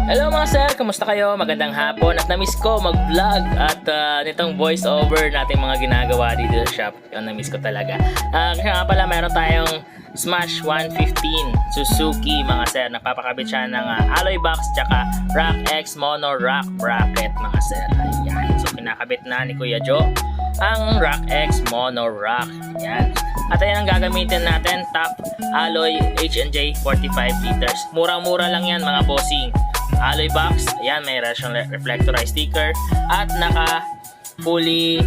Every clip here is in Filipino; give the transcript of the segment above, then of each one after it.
Hello mga sir, kamusta kayo? Magandang hapon at na-miss ko mag-vlog at nitong voice over nating mga ginagawa dito sa shop. Yun, na-miss ko talaga. Kaya nga pala mayroon tayong Smash 115 Suzuki mga sir. Napapakabit siya ng alloy box tsaka Rock X Mono Rock Bracket mga sir. Ayan. So kinakabit na ni Kuya Joe ang Rock X Mono Rock. Ayan. At ayan ang gagamitin natin, top alloy H&J 45 liters. Murang-mura lang yan mga bossing. Alloy box, ayan, may reflectorized sticker at naka fully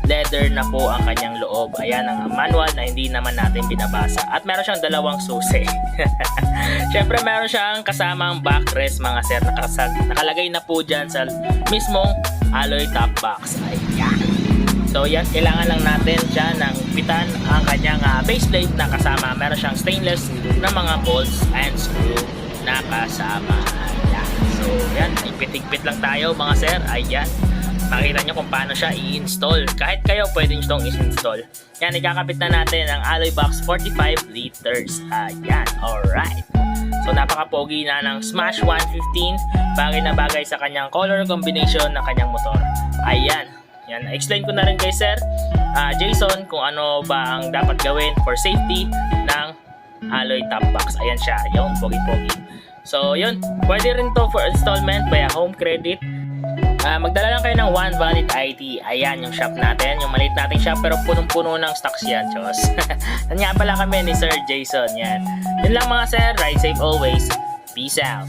leather na po ang kanyang loob. Ayan ang manual na hindi naman natin binabasa. At meron siyang dalawang susi. Syempre meron siyang kasamang backrest mga sir. Nakalagay na po dyan sa mismong alloy top box. Ayan. So yan, kailangan lang natin siya ng pitan ang kanyang base plate na kasama. Meron siyang stainless na mga bolts and screw na kasama. Ayan. So yan, ipit-ipit lang tayo mga sir. Ayan. Makita nyo kung paano siya i-install. Kahit kayo pwede nyo itong i-install. Yan, ikakabit na natin ang alloy box 45 liters. Ayan, alright. So napaka-pogi na ng Smash 115. Bagay na bagay sa kanyang color combination ng kanyang motor. Ayan. Yan, explain ko na rin kay Sir Jason kung ano ba ang dapat gawin for safety ng alloy top box. Ayan siya, yung pogi-pogi. So yun, pwede rin to for installment via home credit. Magdala lang kayo ng One Valid ID. Ayan yung shop natin, yung maliit nating shop pero punong-puno ng stocks yan, Diyos. Yan nga pala kami ni Sir Jason. Yan. Yun lang mga sir, ride safe always. Peace out.